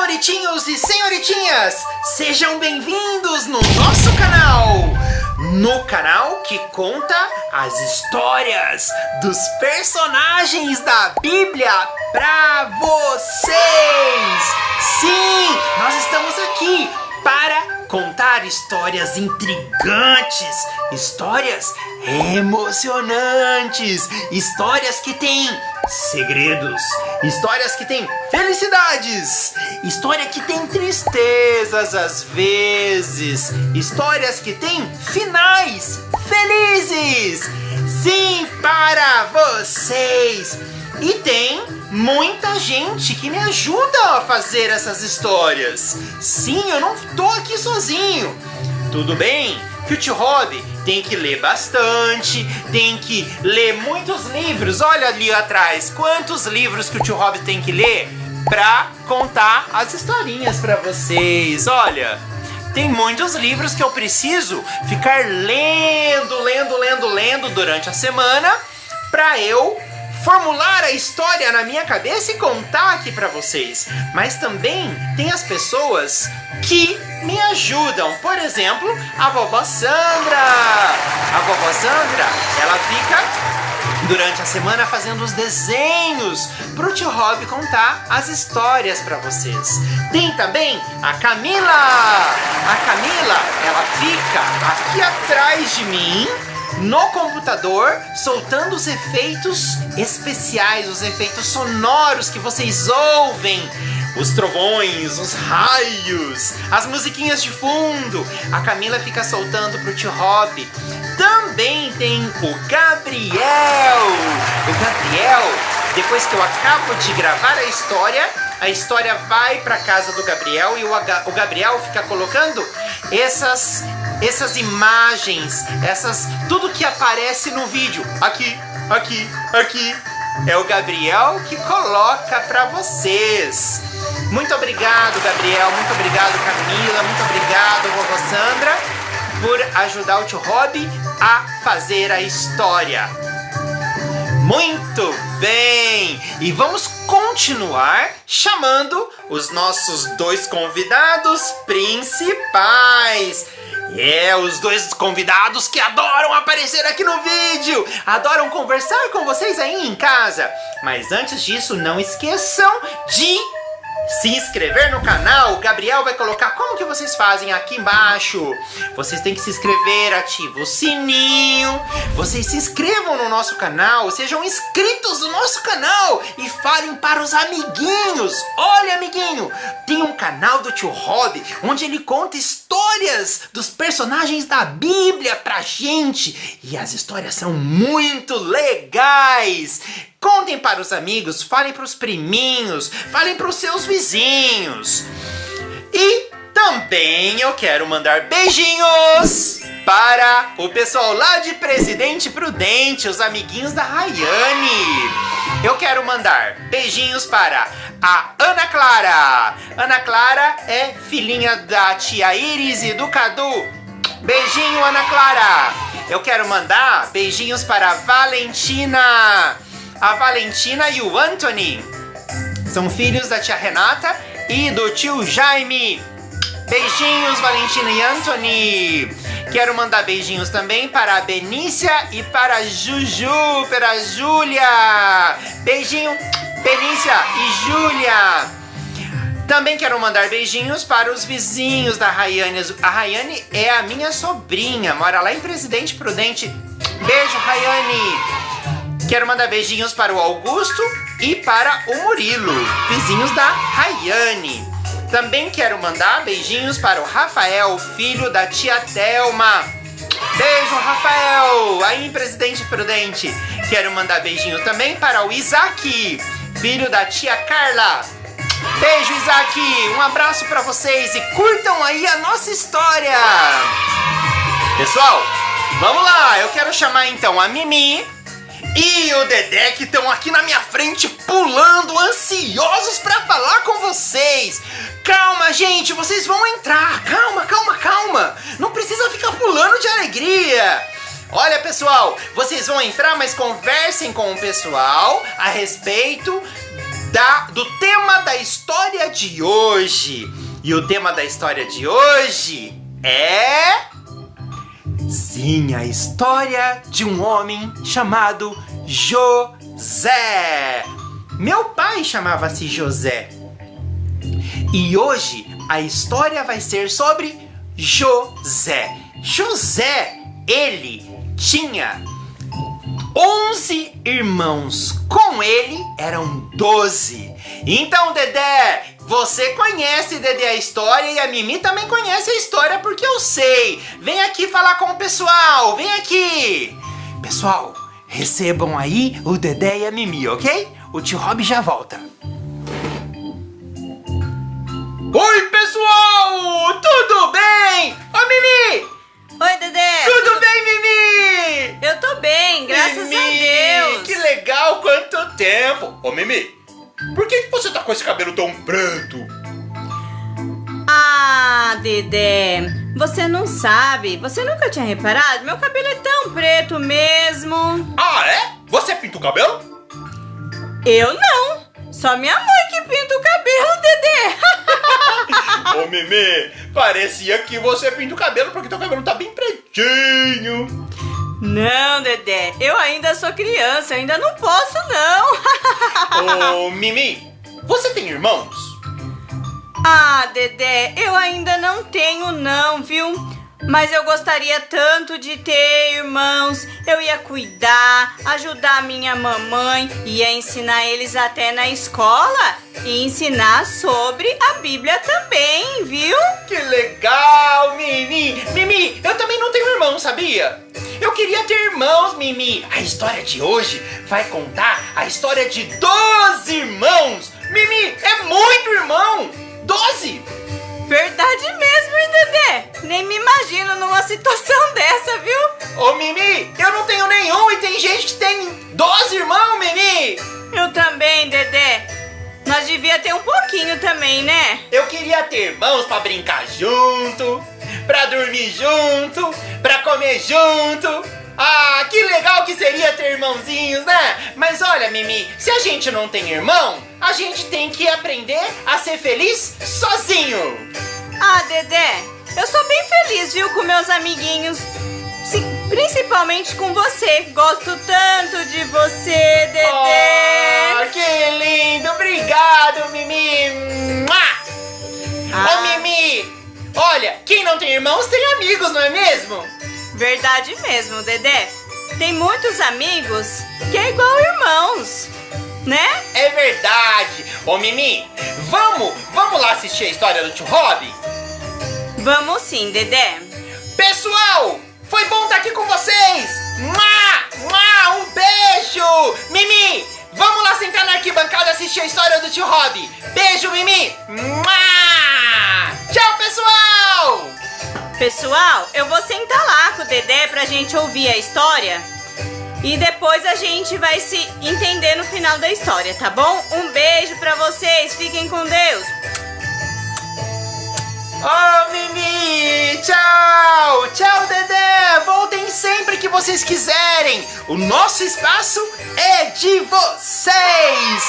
Senhoritinhos e senhoritinhas, sejam bem-vindos no nosso canal! No canal que conta as histórias dos personagens da Bíblia pra vocês! Sim, nós estamos aqui para contar histórias intrigantes, histórias emocionantes, histórias que têm segredos, histórias que têm felicidades, história que tem tristezas às vezes, histórias que têm finais felizes. Sim, para vocês. E tem muita gente que me ajuda a fazer essas histórias. Sim, eu não tô aqui sozinho. Tudo bem que o tio Rob tem que ler bastante, tem que ler muitos livros. Olha ali atrás, quantos livros que o tio Rob tem que ler pra contar as historinhas pra vocês. Olha, tem muitos livros que eu preciso ficar lendo durante a semana pra eu formular a história na minha cabeça e contar aqui pra vocês. Mas também tem as pessoas que me ajudam. Por exemplo, a vovó Sandra. A vovó Sandra, ela fica durante a semana fazendo os desenhos pro tio Rob contar as histórias pra vocês. Tem também a Camila. A Camila, ela fica aqui atrás de mim no computador, soltando os efeitos especiais, os efeitos sonoros que vocês ouvem, os trovões, os raios, as musiquinhas de fundo. A Camila fica soltando pro tio Rob. Também tem o Gabriel. O Gabriel, depois que eu acabo de gravar a história vai pra casa do Gabriel e o Gabriel fica colocando essas imagens, tudo que aparece no vídeo. Aqui. É o Gabriel que coloca pra vocês. Muito obrigado, Gabriel. Muito obrigado, Camila. Muito obrigado, vovó Sandra, por ajudar o tio Rob a fazer a história. Muito bem! E vamos continuar chamando os nossos dois convidados principais. Os dois convidados que adoram aparecer aqui no vídeo, adoram conversar com vocês aí em casa. Mas antes disso, não esqueçam de se inscrever no canal. O Gabriel vai colocar como que vocês fazem aqui embaixo. Vocês têm que se inscrever, ativa o sininho. Vocês se inscrevam no nosso canal, sejam inscritos no nosso canal e falem para os amiguinhos. Olha, amiguinho, tem um canal do tio Rob onde ele conta histórias dos personagens da Bíblia pra gente. E as histórias são muito legais. Contem para os amigos, falem para os priminhos, falem para os seus vizinhos. E também eu quero mandar beijinhos para o pessoal lá de Presidente Prudente, os amiguinhos da Rayane. Eu quero mandar beijinhos para a Ana Clara. Ana Clara é filhinha da tia Iris e do Cadu. Beijinho, Ana Clara. Eu quero mandar beijinhos para a Valentina. A Valentina e o Anthony são filhos da tia Renata e do tio Jaime. Beijinhos, Valentina e Anthony. Quero mandar beijinhos também para a Benícia e para a Juju, para a Júlia. Beijinho, Benícia e Júlia. Também quero mandar beijinhos para os vizinhos da Rayane. A Rayane é a minha sobrinha, mora lá em Presidente Prudente. Beijo, Rayane. Quero mandar beijinhos para o Augusto e para o Murilo, vizinhos da Rayane. Também quero mandar beijinhos para o Rafael, filho da tia Thelma. Beijo, Rafael, aí em Presidente Prudente. Quero mandar beijinho também para o Isaac, filho da tia Carla. Beijo, Isaac, um abraço para vocês e curtam aí a nossa história. Pessoal, vamos lá, eu quero chamar então a Mimi e o Dedé, que estão aqui na minha frente pulando, ansiosos pra falar com vocês. Calma, gente, vocês vão entrar. Calma. Não precisa ficar pulando de alegria. Olha, pessoal, vocês vão entrar, mas conversem com o pessoal a respeito do tema da história de hoje. E o tema da história de hoje é... Sim, a história de um homem chamado José. Meu pai chamava-se José. E hoje a história vai ser sobre José. José, ele tinha 11 irmãos. Com ele eram 12. Então, Dedé, você conhece, Dedé, a história, e a Mimi também conhece a história porque eu sei. Vem aqui falar com o pessoal, vem aqui. Pessoal, recebam aí o Dedé e a Mimi, ok? O tio Rob já volta. Oi, pessoal! Tudo bem? Ô, Mimi! Oi, Dedé! Tudo bem, Mimi? Eu tô bem, graças Mimi, a Deus! Que legal, quanto tempo! Ô, Mimi, por que você tá com esse cabelo tão preto? Ah, Dedé, você não sabe, você nunca tinha reparado? Meu cabelo é tão preto mesmo! Ah, é? Você pinta o cabelo? Eu não! Só minha mãe que pinta o cabelo, Dedé! Ô, Mimi, parecia que você pinta o cabelo porque teu cabelo tá bem pretinho. Não, Dedé, eu ainda sou criança, eu ainda não posso, não! Ô, Mimi, você tem irmãos? Ah, Dedé, eu ainda não tenho não, viu? Mas eu gostaria tanto de ter irmãos. Eu ia cuidar, ajudar minha mamãe, ia ensinar eles até na escola e ensinar sobre a Bíblia também, viu? Que legal, Mimi! Mimi, eu também não tenho irmão, sabia? Eu queria ter irmãos, Mimi. A história de hoje vai contar a história de 12 irmãos. Mimi, é muito irmão! 12! Verdade mesmo, hein, Dedé? Nem me imagino numa situação dessa, viu? Ô, Mimi, eu não tenho nenhum e tem gente que tem 12 irmãos, Mimi! Eu também, Dedé. Nós devia ter um pouquinho também, né? Eu queria ter irmãos pra brincar junto, pra dormir junto, pra comer junto. Ah, que legal que seria ter irmãozinhos, né? Mas olha, Mimi, se a gente não tem irmão, a gente tem que aprender a ser feliz sozinho. Ah, Dedé, eu sou bem feliz, viu, com meus amiguinhos. Sim, principalmente com você. Gosto tanto de você, Dedé. Oh, que lindo! Obrigado, Mimi! Ô, Mimi! Olha, quem não tem irmãos tem amigos, não é mesmo? Verdade mesmo, Dedé. Tem muitos amigos que é igual irmãos, né? É verdade! Ô, Mimi, vamos lá assistir a história do tio Rob? Vamos sim, Dedé. Pessoal, foi bom estar aqui com vocês! Um beijo! Mimi, vamos lá sentar na arquibancada e assistir a história do tio Rob. Beijo, Mimi! Tchau, pessoal! Pessoal, eu vou sentar lá com o Dedé pra gente ouvir a história. E depois a gente vai se entender no final da história, tá bom? Um beijo pra vocês, fiquem com Deus. Oh, Mimi! Tchau! Tchau, Dedé! Voltem sempre que vocês quiserem! O nosso espaço é de vocês!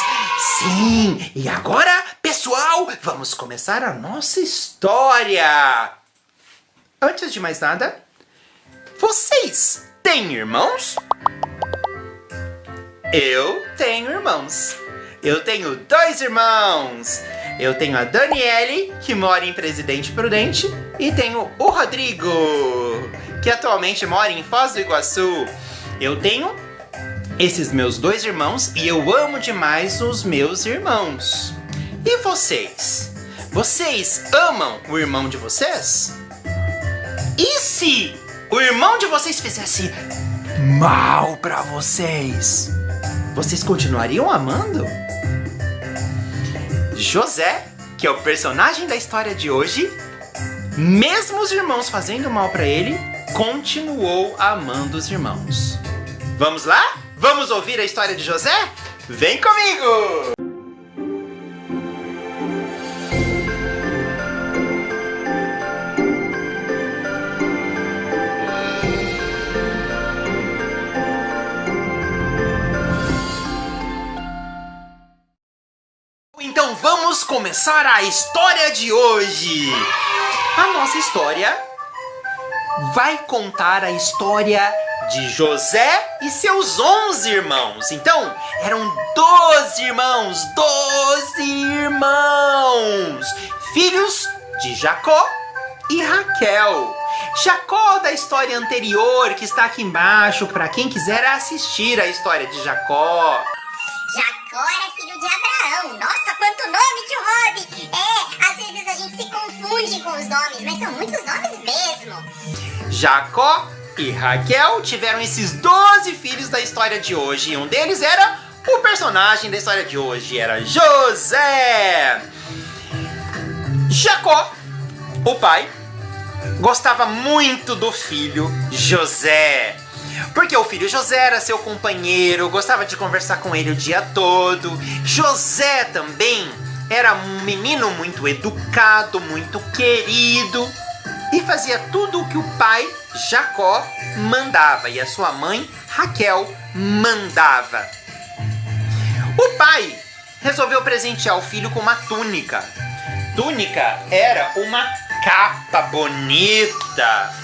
Sim! E agora, pessoal, vamos começar a nossa história! Antes de mais nada, vocês têm irmãos? Eu tenho irmãos. Eu tenho 2 irmãos. Eu tenho a Daniele, que mora em Presidente Prudente, e tenho o Rodrigo, que atualmente mora em Foz do Iguaçu. Eu tenho esses meus 2 irmãos e eu amo demais os meus irmãos. E vocês? Vocês amam o irmão de vocês? E se o irmão de vocês fizesse mal pra vocês? Vocês continuariam amando? José, que é o personagem da história de hoje, mesmo os irmãos fazendo mal pra ele, continuou amando os irmãos. Vamos lá? Vamos ouvir a história de José? Vem comigo! Então vamos começar a história de hoje. A nossa história vai contar a história de José e seus 11 irmãos. Então, eram 12 irmãos, filhos de Jacó e Raquel. Jacó da história anterior, que está aqui embaixo, para quem quiser assistir a história de Jacó. Jacó era filho de Abraão. Nossa, quanto nome, tio Rob! Às vezes a gente se confunde com os nomes, mas são muitos nomes mesmo. Jacó e Raquel tiveram esses 12 filhos da história de hoje. E um deles era o personagem da história de hoje, era José. Jacó, o pai, gostava muito do filho José. Porque o filho José era seu companheiro, gostava de conversar com ele o dia todo. José também era um menino muito educado, muito querido. E fazia tudo o que o pai, Jacó, mandava. E a sua mãe, Raquel, mandava. O pai resolveu presentear o filho com uma túnica. Túnica era uma capa bonita.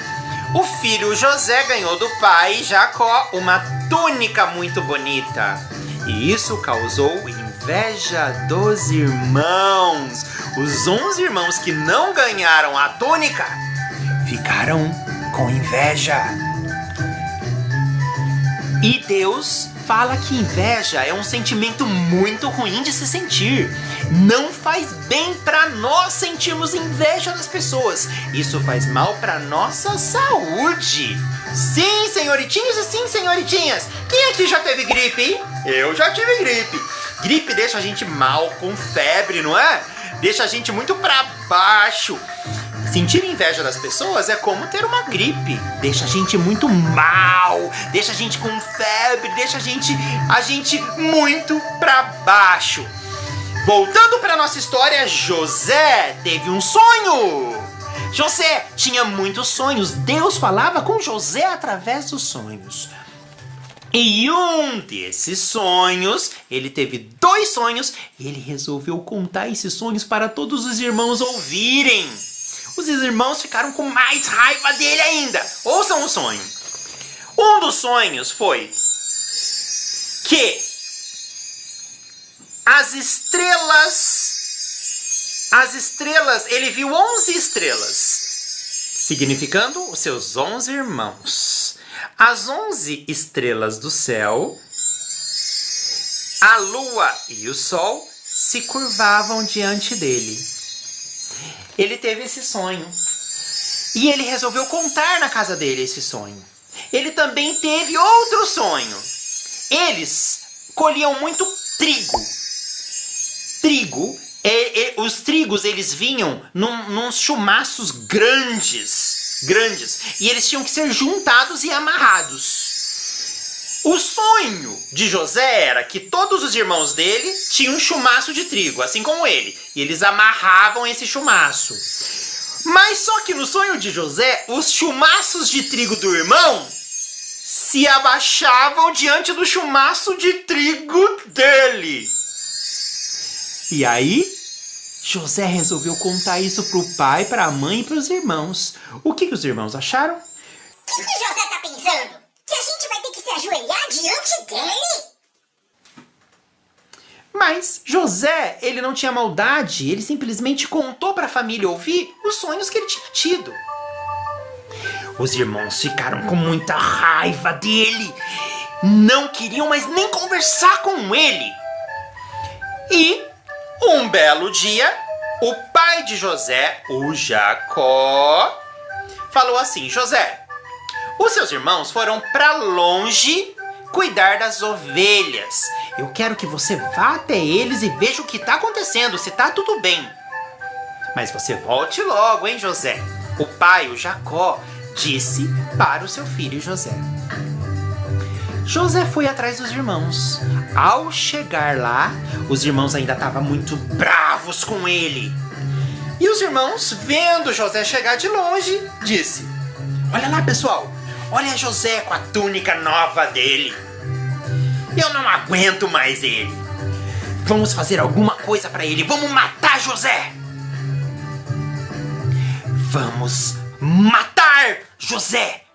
O filho José ganhou do pai, Jacó, uma túnica muito bonita. E isso causou inveja dos irmãos. Os 11 irmãos que não ganharam a túnica ficaram com inveja. E Deus fala que inveja é um sentimento muito ruim de se sentir. Não faz bem para nós sentirmos inveja das pessoas. Isso faz mal para nossa saúde. Sim, senhoritinhos e sim, senhoritinhas. Quem aqui já teve gripe? Eu já tive gripe. Gripe deixa a gente mal, com febre, não é? Deixa a gente muito para baixo. Sentir inveja das pessoas é como ter uma gripe. Deixa a gente muito mal, deixa a gente com febre, deixa a gente muito pra baixo. Voltando pra nossa história, José teve um sonho. José tinha muitos sonhos. Deus falava com José através dos sonhos. E um desses sonhos, ele teve 2 sonhos, e ele resolveu contar esses sonhos para todos os irmãos ouvirem. Os irmãos ficaram com mais raiva dele ainda. Ouçam o sonho. Um dos sonhos foi que as estrelas, ele viu 11 estrelas, significando os seus 11 irmãos. As 11 estrelas do céu, a lua e o sol se curvavam diante dele. Ele teve esse sonho. E ele resolveu contar na casa dele esse sonho. Ele também teve outro sonho. Eles colhiam muito trigo. Os trigos, eles vinham nos chumaços grandes. E eles tinham que ser juntados e amarrados. O sonho de José era que todos os irmãos dele tinham um chumaço de trigo, assim como ele. E eles amarravam esse chumaço. Mas só que no sonho de José, os chumaços de trigo do irmão se abaixavam diante do chumaço de trigo dele. E aí, José resolveu contar isso pro pai, pra mãe e pros irmãos. O que os irmãos acharam? O que José tá pensando? Que a gente vai ter que se ajoelhar diante dele? Mas José, ele não tinha maldade, ele simplesmente contou para a família ouvir os sonhos que ele tinha tido. Os irmãos ficaram com muita raiva dele, não queriam mais nem conversar com ele. E, um belo dia, o pai de José, o Jacó, falou assim: José, os seus irmãos foram para longe cuidar das ovelhas. Eu quero que você vá até eles e veja o que está acontecendo, se está tudo bem. Mas você volte logo, hein, José? O pai, o Jacó, disse para o seu filho José. José foi atrás dos irmãos. Ao chegar lá, os irmãos ainda estavam muito bravos com ele. E os irmãos, vendo José chegar de longe, disse: olha lá, pessoal, olha José com a túnica nova dele. Eu não aguento mais ele. Vamos fazer alguma coisa pra ele. Vamos matar José. Vamos matar José.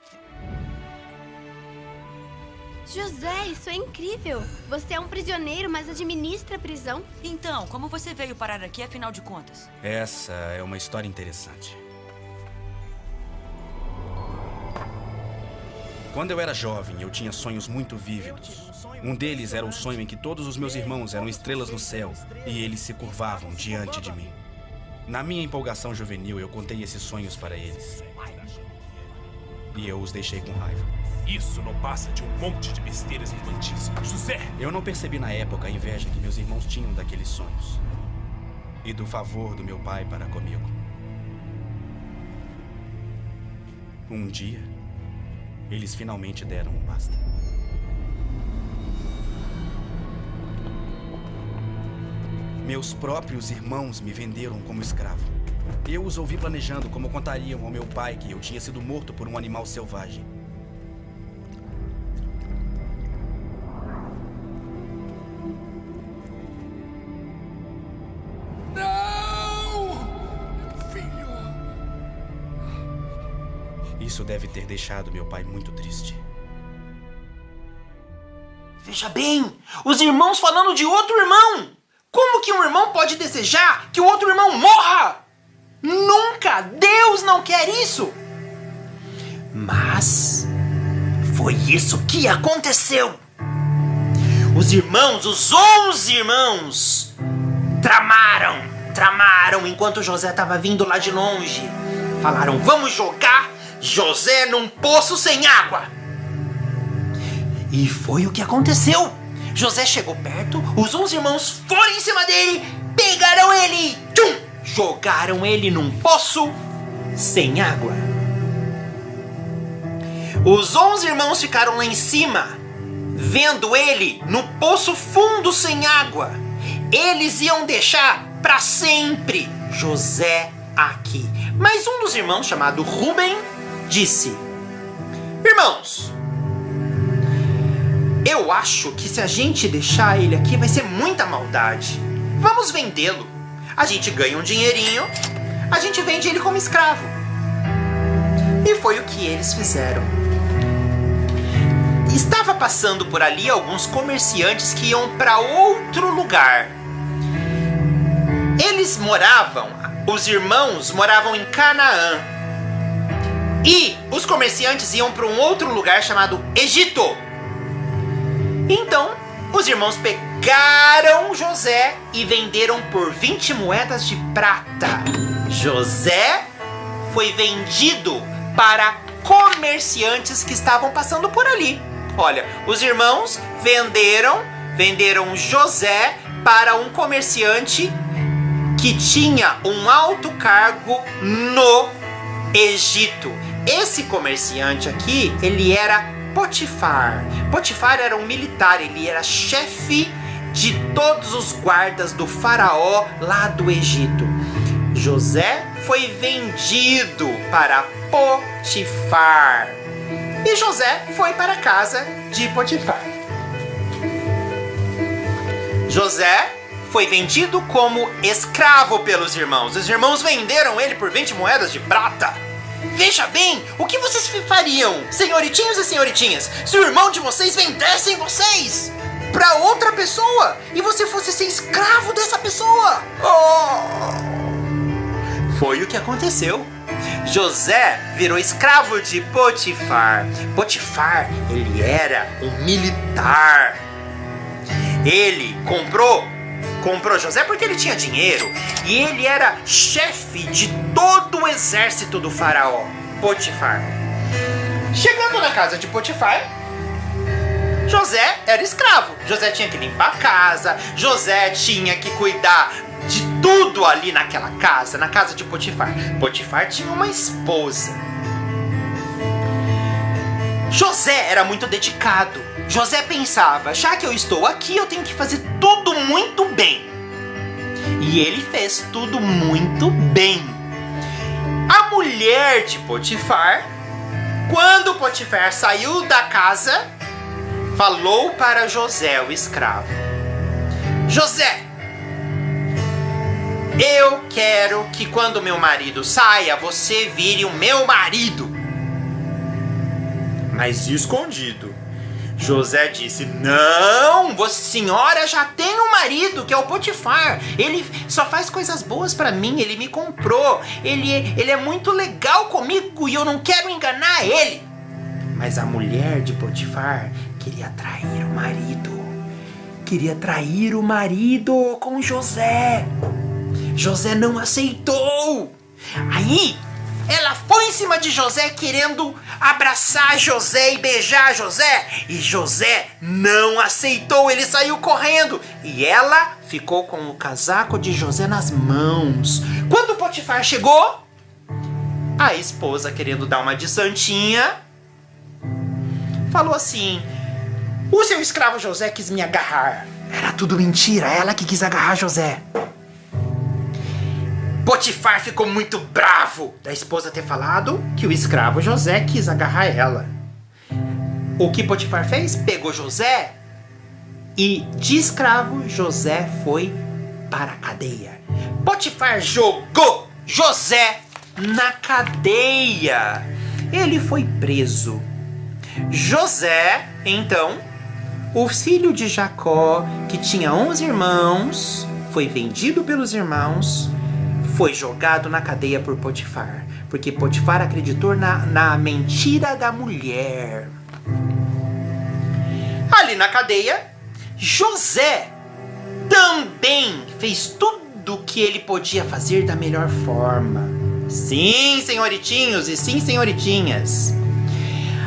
José, isso é incrível. Você é um prisioneiro, mas administra a prisão. Então, como você veio parar aqui, afinal de contas? Essa é uma história interessante. Quando eu era jovem, eu tinha sonhos muito vívidos. Um deles era o sonho em que todos os meus irmãos eram estrelas no céu e eles se curvavam diante de mim. Na minha empolgação juvenil, eu contei esses sonhos para eles. E eu os deixei com raiva. Isso não passa de um monte de besteiras infantis. José! Eu não percebi na época a inveja que meus irmãos tinham daqueles sonhos. E do favor do meu pai para comigo. Um dia, eles finalmente deram um basta. Meus próprios irmãos me venderam como escravo. Eu os ouvi planejando como contariam ao meu pai que eu tinha sido morto por um animal selvagem. Isso deve ter deixado meu pai muito triste. Veja bem, os irmãos falando de outro irmão. Como que um irmão pode desejar que o outro irmão morra? Nunca! Deus não quer isso! Mas foi isso que aconteceu. Os irmãos, os 11 irmãos, tramaram enquanto José estava vindo lá de longe. Falaram, vamos jogar José num poço sem água. E foi o que aconteceu. José chegou perto, os 11 irmãos foram em cima dele, pegaram ele e jogaram ele num poço sem água. Os 11 irmãos ficaram lá em cima, vendo ele no poço fundo sem água. Eles iam deixar para sempre José aqui. Mas um dos irmãos, chamado Rubem, disse: irmãos, eu acho que se a gente deixar ele aqui vai ser muita maldade. Vamos vendê-lo. A gente ganha um dinheirinho, a gente vende ele como escravo. E foi o que eles fizeram. Estava passando por ali alguns comerciantes que iam para outro lugar. Os irmãos moravam em Canaã. E os comerciantes iam para um outro lugar chamado Egito. Então, os irmãos pegaram José e venderam por 20 moedas de prata. José foi vendido para comerciantes que estavam passando por ali. Olha, os irmãos venderam José para um comerciante que tinha um alto cargo no Egito. Esse comerciante aqui, ele era Potifar. Potifar era um militar, ele era chefe de todos os guardas do faraó lá do Egito. José foi vendido para Potifar. E José foi para a casa de Potifar. José foi vendido como escravo pelos irmãos. Os irmãos venderam ele por 20 moedas de prata. Veja bem, o que vocês fariam, senhoritinhos e senhoritinhas, se o irmão de vocês vendessem vocês para outra pessoa e você fosse ser escravo dessa pessoa? Foi o que aconteceu. José virou escravo de Potifar. Potifar, ele era um militar. Ele comprou José porque ele tinha dinheiro. E ele era chefe de todo o exército do faraó, Potifar. Chegando na casa de Potifar, José era escravo. José tinha que limpar a casa. José tinha que cuidar de tudo ali naquela casa, na casa de Potifar. Potifar tinha uma esposa. José era muito dedicado. José pensava, já que eu estou aqui, eu tenho que fazer tudo muito bem. E ele fez tudo muito bem. A mulher de Potifar, quando Potifar saiu da casa, falou para José, o escravo: José, Eu quero que quando meu marido saia, você vire o meu marido. Mas escondido. José disse: não, a senhora já tem um marido, que é o Potifar. Ele só faz coisas boas pra mim, ele me comprou. Ele é muito legal comigo e eu não quero enganar ele. Mas a mulher de Potifar queria trair o marido. Queria trair o marido com José. José não aceitou. Aí ela foi em cima de José querendo abraçar José e beijar José. E José não aceitou, ele saiu correndo. E ela ficou com o casaco de José nas mãos. Quando Potifar chegou, a esposa, querendo dar uma de santinha, falou assim: o seu escravo José quis me agarrar. Era tudo mentira, ela que quis agarrar José. Potifar ficou muito bravo da esposa ter falado que o escravo José quis agarrar ela. O que Potifar fez? Pegou José e de escravo José foi para a cadeia. Potifar jogou José na cadeia. Ele foi preso. José, então, o filho de Jacó, que tinha 11 irmãos, foi vendido pelos irmãos, foi jogado na cadeia por Potifar, porque Potifar acreditou na mentira da mulher. Ali na cadeia, José também fez tudo o que ele podia fazer da melhor forma. Sim, senhoritinhos e sim, senhoritinhas.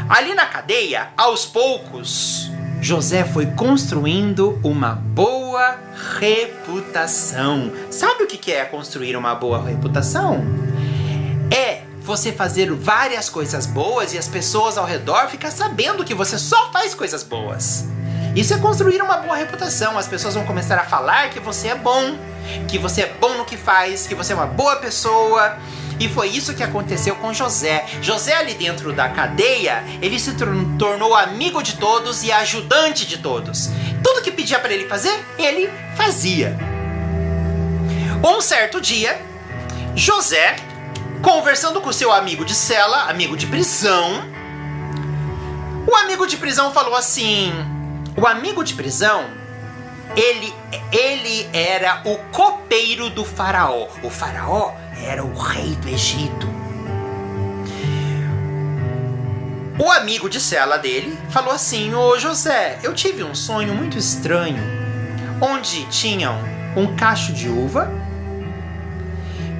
Ali na cadeia, aos poucos, José foi construindo uma boa reputação. Sabe o que é construir uma boa reputação? É você fazer várias coisas boas e as pessoas ao redor ficam sabendo que você só faz coisas boas. Isso é construir uma boa reputação. As pessoas vão começar a falar que você é bom no que faz, que você é uma boa pessoa. E foi isso que aconteceu com José. José, ali dentro da cadeia, ele se tornou amigo de todos e ajudante de todos. Tudo que pedia para ele fazer, ele fazia. Um certo dia, José, conversando com seu amigo de cela, amigo de prisão, o amigo de prisão falou assim: o amigo de prisão, ele era o copeiro do faraó. O faraó era o rei do Egito. O amigo de cela dele falou assim: ô José, eu tive um sonho muito estranho, onde tinham um cacho de uva,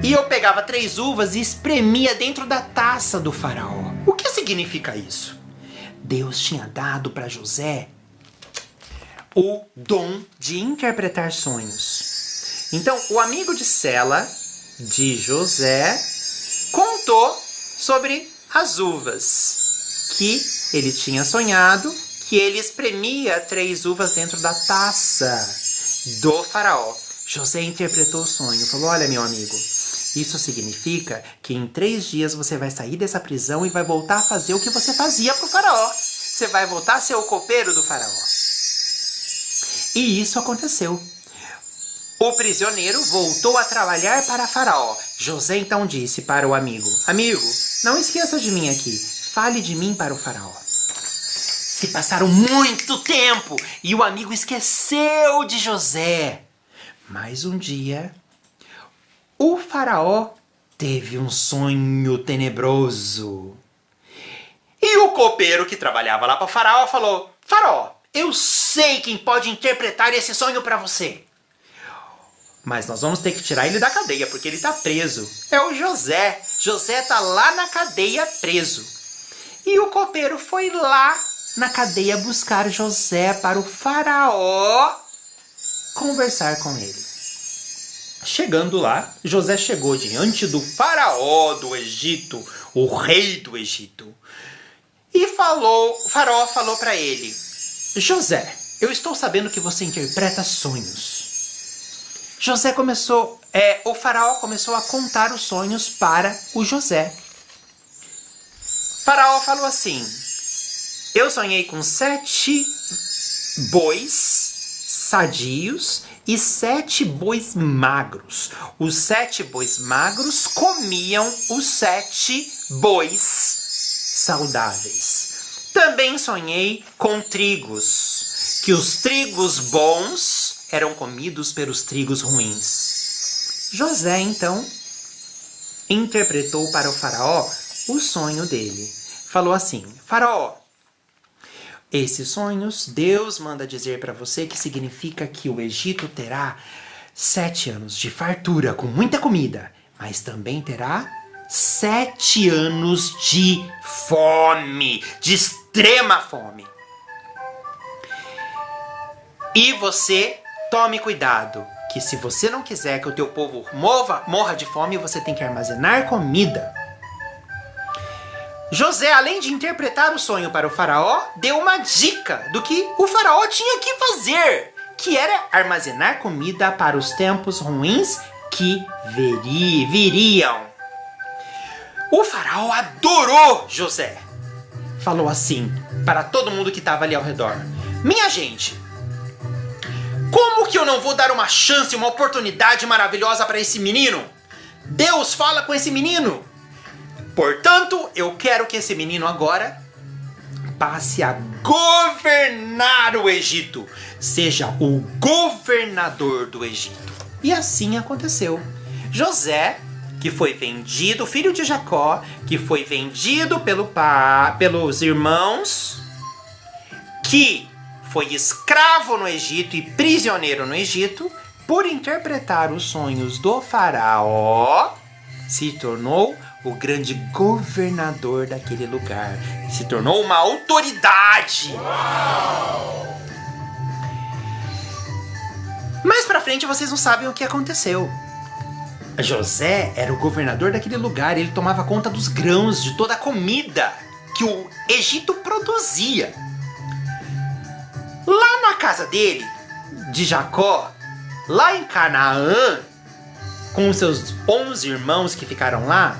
e eu pegava 3 uvas e espremia dentro da taça do faraó. O que significa isso? Deus tinha dado para José o dom de interpretar sonhos. Então, o amigo de cela de José contou sobre as uvas que ele tinha sonhado, que ele espremia 3 uvas dentro da taça do faraó. José interpretou o sonho, falou: olha, meu amigo, isso significa que em 3 dias você vai sair dessa prisão e vai voltar a fazer o que você fazia pro faraó. Você vai voltar a ser o copeiro do faraó. E isso aconteceu. O prisioneiro voltou a trabalhar para Faraó. José então disse para o amigo: amigo, não esqueça de mim aqui. Fale de mim para o faraó. Se passaram muito tempo e o amigo esqueceu de José. Mas um dia, o faraó teve um sonho tenebroso. E o copeiro que trabalhava lá para o faraó falou: faraó, eu sei quem pode interpretar esse sonho para você. Mas nós vamos ter que tirar ele da cadeia, porque ele está preso. É o José. José está lá na cadeia preso. E o copeiro foi lá na cadeia buscar José para o faraó conversar com ele. Chegando lá, José chegou diante do faraó do Egito, o rei do Egito. E o faraó falou para ele: José, eu estou sabendo que você interpreta sonhos. O faraó começou a contar os sonhos para o José. O faraó falou assim: eu sonhei com 7 bois sadios e 7 bois magros. Os 7 bois magros comiam os 7 bois saudáveis. Também sonhei com trigos, que os trigos bons eram comidos pelos trigos ruins. José, então, interpretou para o faraó o sonho dele. Falou assim: Faraó, esses sonhos Deus manda dizer para você que significa que o Egito terá 7 anos de fartura com muita comida, mas também terá 7 anos de fome, de extrema fome. E você tome cuidado, que se você não quiser que o teu povo morra de fome, você tem que armazenar comida. José, além de interpretar o sonho para o faraó, deu uma dica do que o faraó tinha que fazer, que era armazenar comida para os tempos ruins que viriam. O faraó adorou José. Falou assim para todo mundo que estava ali ao redor: minha gente, como que eu não vou dar uma chance, uma oportunidade maravilhosa para esse menino? Deus fala com esse menino. Portanto, eu quero que esse menino agora passe a governar o Egito. Seja o governador do Egito. E assim aconteceu. José, que foi vendido, filho de Jacó, que foi vendido pelos irmãos, que foi escravo no Egito e prisioneiro no Egito, por interpretar os sonhos do faraó, se tornou o grande governador daquele lugar. Se tornou uma autoridade. Uau! Mais pra frente vocês não sabem o que aconteceu. José era o governador daquele lugar. Ele tomava conta dos grãos, de toda a comida que o Egito produzia. Lá na casa dele, de Jacó, lá em Canaã, com os seus 11 irmãos que ficaram lá,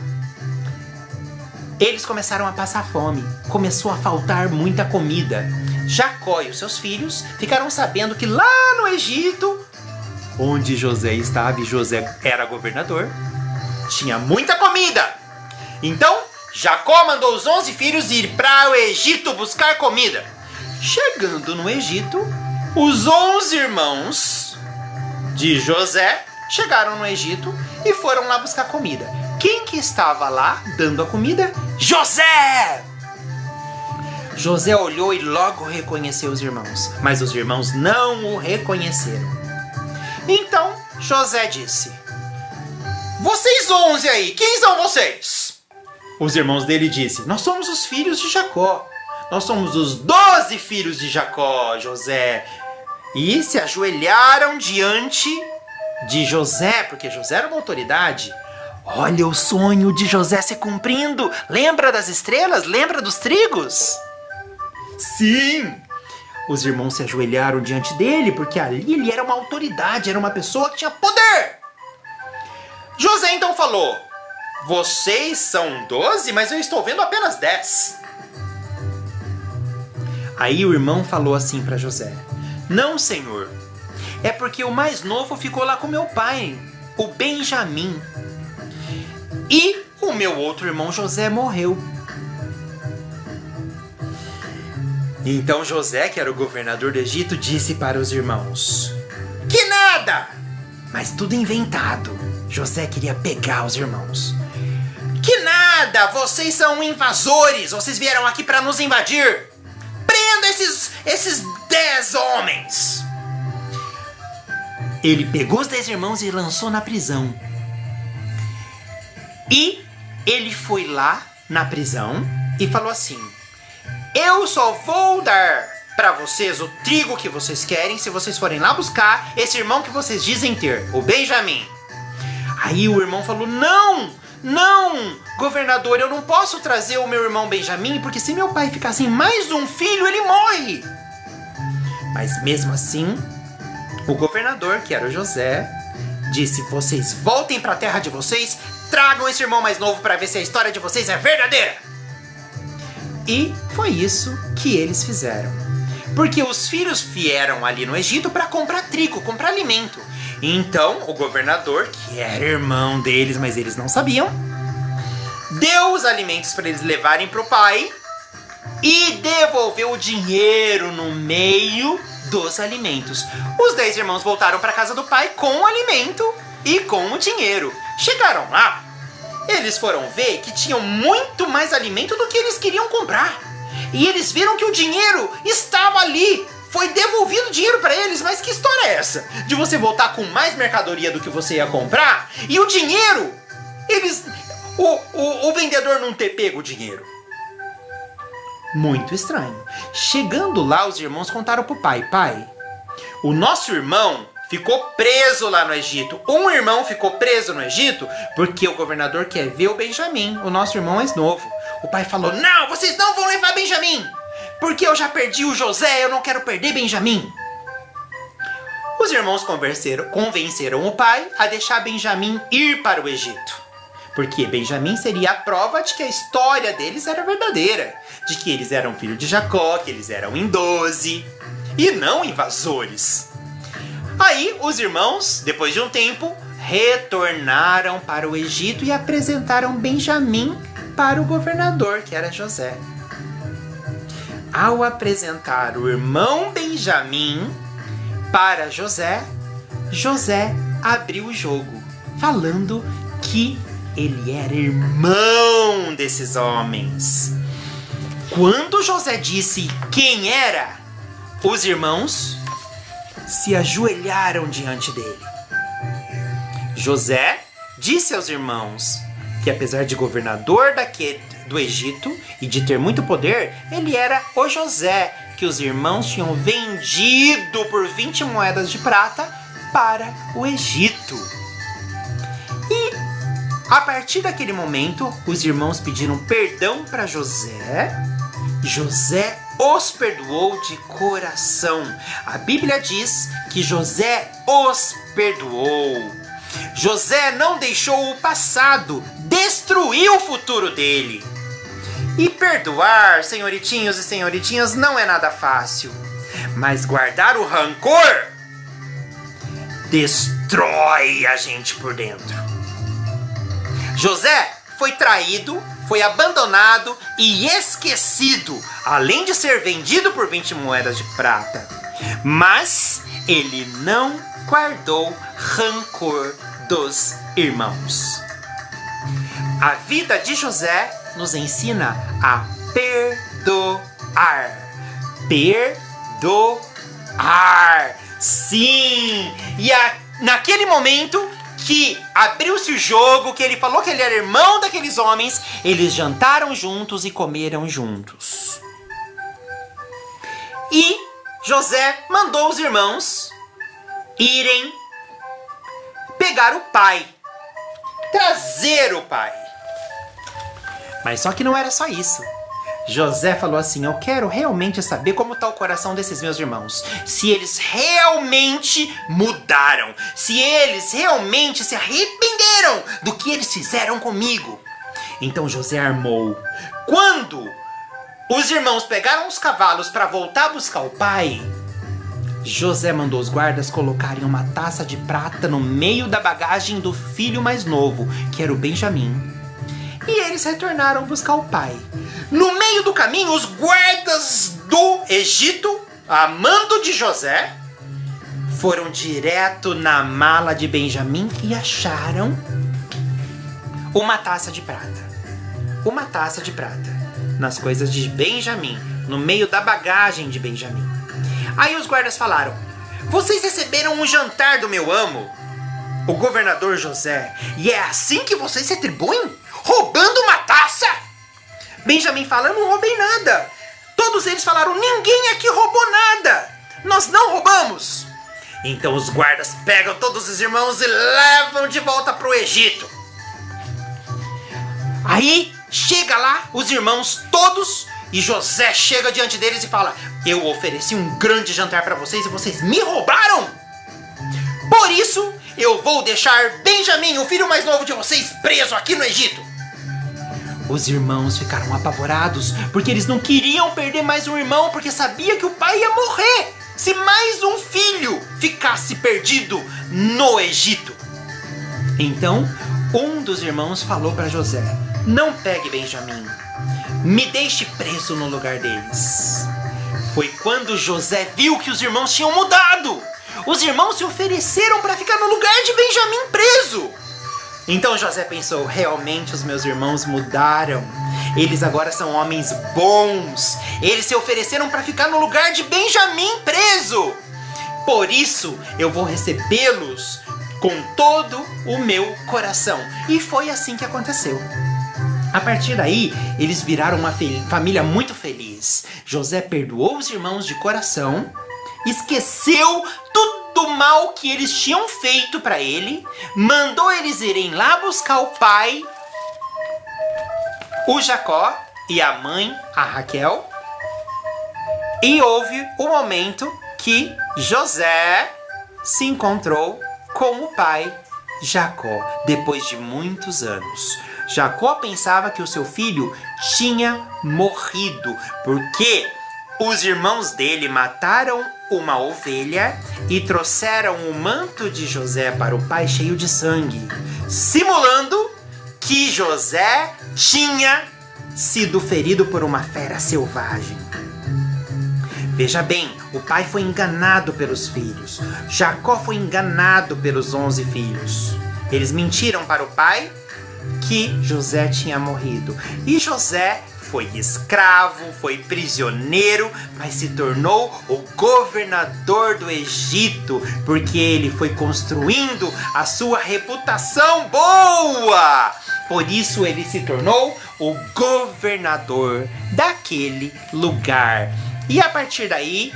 eles começaram a passar fome. Começou a faltar muita comida. Jacó e os seus filhos ficaram sabendo que lá no Egito, onde José estava e José era governador, tinha muita comida. Então, Jacó mandou os 11 filhos ir para o Egito buscar comida. Chegando no Egito, os 11 irmãos de José chegaram no Egito e foram lá buscar comida. Quem que estava lá dando a comida? José! José olhou e logo reconheceu os irmãos, mas os irmãos não o reconheceram. Então José disse: vocês 11 aí, quem são vocês? Os irmãos dele disseram: nós somos os filhos de Jacó. Nós somos os 12 filhos de Jacó, José. E se ajoelharam diante de José, porque José era uma autoridade. Olha o sonho de José se cumprindo. Lembra das estrelas? Lembra dos trigos? Sim! Os irmãos se ajoelharam diante dele, porque ali ele era uma autoridade, era uma pessoa que tinha poder. José então falou: vocês são 12, mas eu estou vendo apenas 10. Aí o irmão falou assim para José: não, senhor, é porque o mais novo ficou lá com meu pai, o Benjamim. E o meu outro irmão José morreu. Então José, que era o governador do Egito, disse para os irmãos: que nada! Mas tudo inventado. José queria pegar os irmãos. Que nada! Vocês são invasores! Vocês vieram aqui para nos invadir! Prenda esses 10 homens! Ele pegou os 10 irmãos e lançou na prisão. E ele foi lá na prisão e falou assim: eu só vou dar para vocês o trigo que vocês querem se vocês forem lá buscar esse irmão que vocês dizem ter, o Benjamim. Aí o irmão falou: não, governador, eu não posso trazer o meu irmão Benjamim, porque se meu pai ficar sem mais um filho, ele morre. Mas mesmo assim, o governador, que era o José, disse: vocês voltem para a terra de vocês, tragam esse irmão mais novo para ver se a história de vocês é verdadeira. E foi isso que eles fizeram. Porque os filhos vieram ali no Egito para comprar trigo, comprar alimento. Então, o governador, que era irmão deles, mas eles não sabiam, deu os alimentos para eles levarem para o pai e devolveu o dinheiro no meio dos alimentos. Os 10 irmãos voltaram para casa do pai com o alimento e com o dinheiro. Chegaram lá, eles foram ver que tinham muito mais alimento do que eles queriam comprar. E eles viram que o dinheiro estava ali. Foi devolvido o dinheiro para eles, mas que história é essa? De você voltar com mais mercadoria do que você ia comprar e o dinheiro, o vendedor não ter pego o dinheiro. Muito estranho. Chegando lá, os irmãos contaram pro pai: pai, o nosso irmão ficou preso lá no Egito. Um irmão ficou preso no Egito porque o governador quer ver o Benjamim, o nosso irmão mais novo. O pai falou: não, vocês não vão levar Benjamim, porque eu já perdi o José, eu não quero perder Benjamim. Os irmãos convenceram o pai a deixar Benjamim ir para o Egito, porque Benjamim seria a prova de que a história deles era verdadeira, de que eles eram filhos de Jacó, que eles eram em 12 e não invasores. Aí os irmãos, depois de um tempo, retornaram para o Egito e apresentaram Benjamim para o governador, que era José. Ao apresentar o irmão Benjamim para José, José abriu o jogo, falando que ele era irmão desses homens. Quando José disse quem era, os irmãos se ajoelharam diante dele. José disse aos irmãos que, apesar de governador do Egito e de ter muito poder, ele era o José que os irmãos tinham vendido por 20 moedas de prata para o Egito. E a partir daquele momento, os irmãos pediram perdão para José. José os perdoou de coração. A Bíblia diz que José os perdoou. José não deixou o passado destruir o futuro dele. E perdoar, senhoritinhos e senhoritinhas, não é nada fácil. Mas guardar o rancor destrói a gente por dentro. José foi traído, foi abandonado e esquecido, além de ser vendido por 20 moedas de prata. Mas ele não guardou rancor dos irmãos. A vida de José nos ensina a perdoar. Perdoar. Sim! E naquele momento que abriu-se o jogo, que ele falou que ele era irmão daqueles homens, eles jantaram juntos e comeram juntos. E José mandou os irmãos irem pegar o pai, trazer o pai. Mas só que não era só isso. José falou assim: eu quero realmente saber como está o coração desses meus irmãos. Se eles realmente mudaram. Se eles realmente se arrependeram do que eles fizeram comigo. Então José armou. Quando os irmãos pegaram os cavalos para voltar a buscar o pai, José mandou os guardas colocarem uma taça de prata no meio da bagagem do filho mais novo, que era o Benjamim. E eles retornaram buscar o pai. No meio do caminho, os guardas do Egito, a mando de José, foram direto na mala de Benjamim e acharam uma taça de prata. Uma taça de prata nas coisas de Benjamim, no meio da bagagem de Benjamim. Aí os guardas falaram: vocês receberam um jantar do meu amo, o governador José, e é assim que vocês se atribuem? Roubando uma taça? Benjamim fala: eu não roubei nada. Todos eles falaram: ninguém aqui roubou nada. Nós não roubamos. Então os guardas pegam todos os irmãos e levam de volta para o Egito. Aí chega lá os irmãos todos e José chega diante deles e fala: eu ofereci um grande jantar para vocês e vocês me roubaram. Por isso eu vou deixar Benjamim, o filho mais novo de vocês, preso aqui no Egito. Os irmãos ficaram apavorados, porque eles não queriam perder mais um irmão, porque sabia que o pai ia morrer se mais um filho ficasse perdido no Egito. Então, um dos irmãos falou para José: não pegue Benjamim, me deixe preso no lugar deles. Foi quando José viu que os irmãos tinham mudado. Os irmãos se ofereceram para ficar no lugar de Benjamim preso. Então José pensou: realmente os meus irmãos mudaram. Eles agora são homens bons. Eles se ofereceram para ficar no lugar de Benjamim preso. Por isso eu vou recebê-los com todo o meu coração. E foi assim que aconteceu. A partir daí, eles viraram uma família muito feliz. José perdoou os irmãos de coração, esqueceu tudo o mal que eles tinham feito para ele, mandou eles irem lá buscar o pai, o Jacó, e a mãe, a Raquel. E houve o momento que José se encontrou com o pai Jacó, depois de muitos anos. Jacó pensava que o seu filho tinha morrido, porque os irmãos dele mataram uma ovelha e trouxeram o manto de José para o pai cheio de sangue, simulando que José tinha sido ferido por uma fera selvagem. Veja bem, o pai foi enganado pelos filhos. Jacó foi enganado pelos 11 filhos. Eles mentiram para o pai que José tinha morrido. E José foi escravo, foi prisioneiro, mas se tornou o governador do Egito, porque ele foi construindo a sua reputação boa. Por isso ele se tornou o governador daquele lugar. E a partir daí,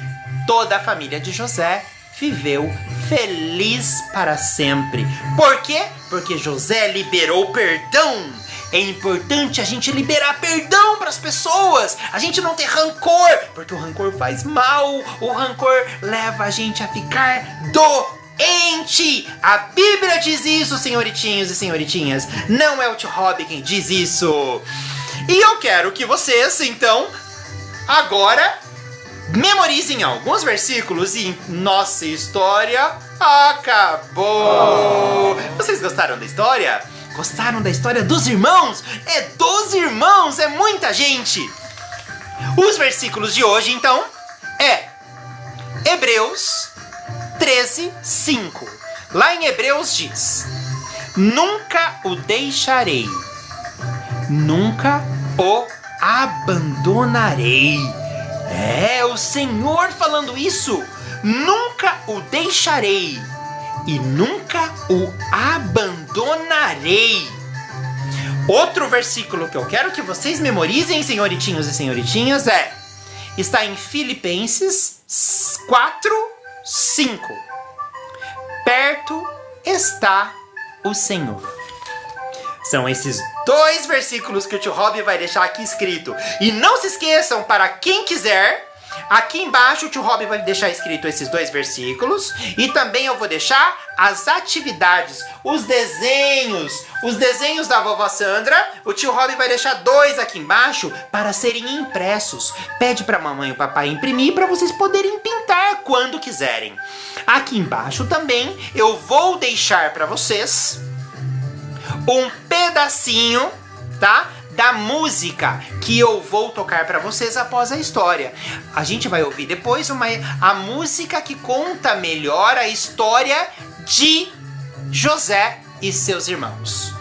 toda a família de José viveu feliz para sempre. Por quê? Porque José liberou perdão. É importante a gente liberar perdão para as pessoas. A gente não ter rancor, porque o rancor faz mal. O rancor leva a gente a ficar doente. A Bíblia diz isso, senhoritinhos e senhoritinhas. Não é o tio Rob quem diz isso. E eu quero que vocês, então, agora memorizem alguns versículos e nossa história acabou. Vocês gostaram da história? Gostaram da história dos irmãos? É 12 irmãos, é muita gente. Os versículos de hoje, então, é Hebreus 13:5. Lá em Hebreus diz: nunca o deixarei, nunca o abandonarei. É o Senhor falando isso. Nunca o deixarei e nunca o abandonarei. Outro versículo que eu quero que vocês memorizem, senhoritinhos e senhoritinhas, está em Filipenses 4:5. Perto está o Senhor. São esses dois versículos que o tio Rob vai deixar aqui escrito. E não se esqueçam, para quem quiser, aqui embaixo o tio Rob vai deixar escrito esses dois versículos. E também eu vou deixar as atividades, os desenhos da vovó Sandra. O tio Rob vai deixar 2 aqui embaixo para serem impressos. Pede para a mamãe e o papai imprimir para vocês poderem pintar quando quiserem. Aqui embaixo também eu vou deixar para vocês um pedacinho, tá? Da música que eu vou tocar para vocês após a história. A gente vai ouvir depois a música que conta melhor a história de José e seus irmãos,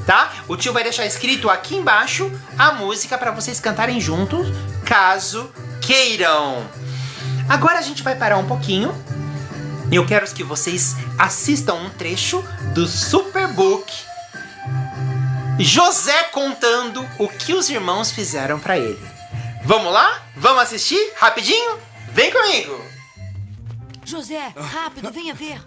tá? O tio vai deixar escrito aqui embaixo a música para vocês cantarem juntos, caso queiram. Agora a gente vai parar um pouquinho. Eu quero que vocês assistam um trecho do Superbook, José contando o que os irmãos fizeram para ele. Vamos lá? Vamos assistir rapidinho? Vem comigo! José, rápido, venha ver.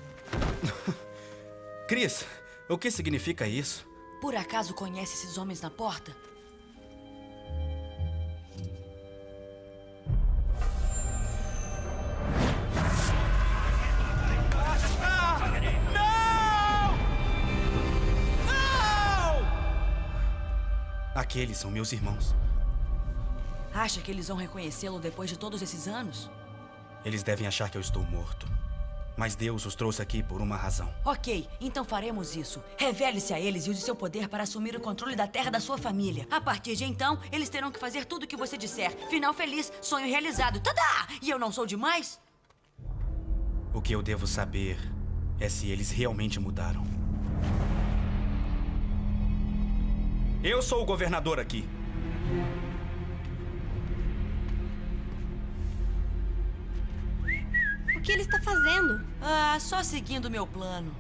Cris, o que significa isso? Por acaso conhece esses homens na porta? Aqueles são meus irmãos. Acha que eles vão reconhecê-lo depois de todos esses anos? Eles devem achar que eu estou morto. Mas Deus os trouxe aqui por uma razão. Ok, então faremos isso. Revele-se a eles e use seu poder para assumir o controle da terra da sua família. A partir de então, eles terão que fazer tudo o que você disser. Final feliz, sonho realizado. Tadá! E eu não sou demais? O que eu devo saber é se eles realmente mudaram. Eu sou o governador aqui. O que ele está fazendo? Ah, só seguindo meu plano.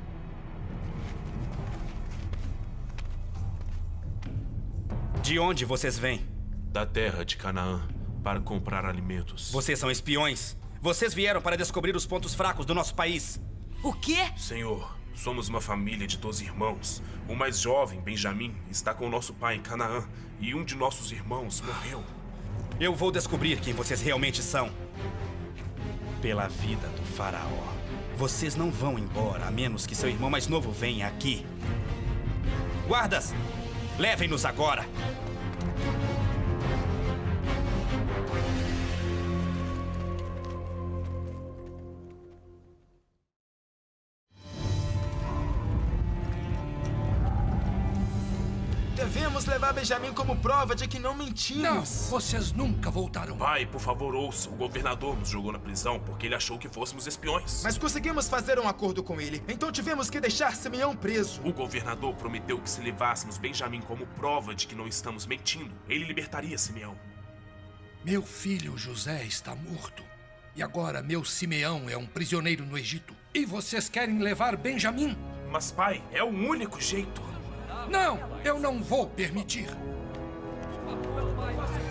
De onde vocês vêm? Da terra de Canaã, para comprar alimentos. Vocês são espiões. Vocês vieram para descobrir os pontos fracos do nosso país. O quê? Senhor, somos uma família de 12 irmãos. O mais jovem, Benjamim, está com o nosso pai em Canaã. E um de nossos irmãos morreu. Eu vou descobrir quem vocês realmente são. Pela vida do faraó. Vocês não vão embora, a menos que seu irmão mais novo venha aqui. Guardas, levem-nos agora. Devemos levar Benjamim como prova de que não mentimos. Não, vocês nunca voltarão. Pai, por favor, ouça. O governador nos jogou na prisão porque ele achou que fôssemos espiões. Mas conseguimos fazer um acordo com ele, então tivemos que deixar Simeão preso. O governador prometeu que se levássemos Benjamim como prova de que não estamos mentindo, ele libertaria Simeão. Meu filho José está morto. E agora meu Simeão é um prisioneiro no Egito. E vocês querem levar Benjamim? Mas, pai, é o único jeito. Não, eu não vou permitir.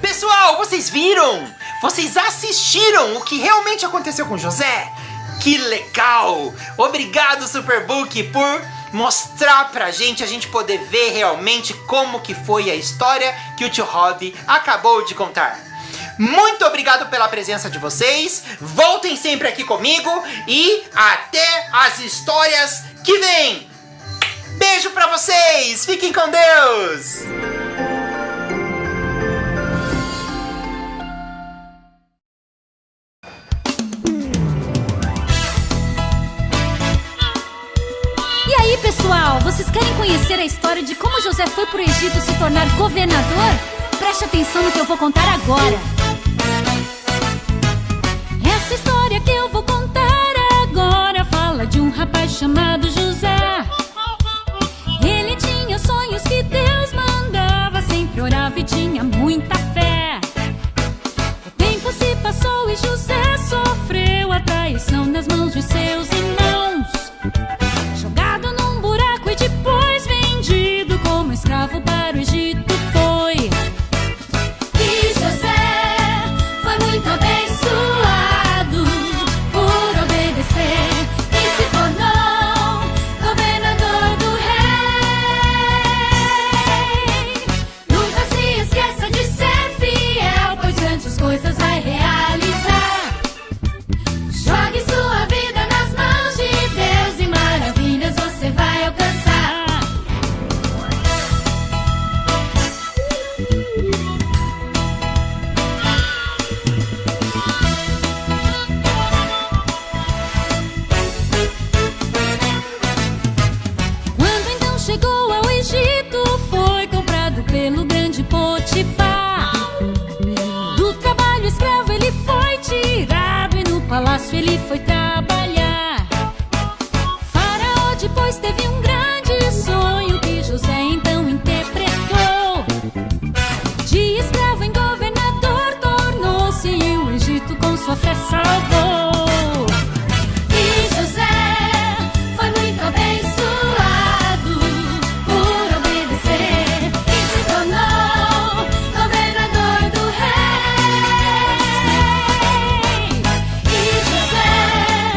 Pessoal, vocês viram? Vocês assistiram o que realmente aconteceu com José? Que legal! Obrigado, Superbook, por mostrar pra gente, a gente poder ver realmente como que foi a história que o tio Rob acabou de contar. Muito obrigado pela presença de vocês. Voltem sempre aqui comigo e até as histórias que vêm. Beijo pra vocês! Fiquem com Deus! E aí, pessoal? Vocês querem conhecer a história de como José foi pro Egito se tornar governador? Preste atenção no que eu vou contar agora. Essa história que eu vou contar agora fala de um rapaz chamado José. Ele tinha sonhos que Deus mandava, sempre orava e tinha muita fé. O tempo se passou e José sofreu a traição nas mãos de seus irmãos. Jogado num buraco e depois vendido como escravo para o Egito foi. E José foi muito abençoado por obedecer e se tornou governador do rei. Nunca se esqueça de ser fiel, pois grandes coisas vai realizar. Jogue sua vida nas mãos de Deus e maravilhas você vai alcançar. Quando então chegou ao Egito, foi comprado pelo grande Potifar. Do trabalho escravo ele foi tirado e no palácio ele foi trabalhar. Faraó depois teve um grande sonho que José então interpretou. De escravo em governador tornou-se e o Egito com sua fé salvou. E José foi muito abençoado por obedecer e se tornou governador do rei. E José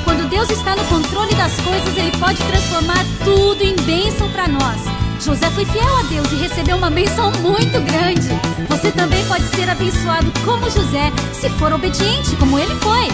Quando Deus está no controle das coisas, Ele pode transformar tudo em bênção para nós. José foi fiel a Deus e recebeu uma bênção muito grande. Você também pode ser abençoado como José, se for obediente como ele foi.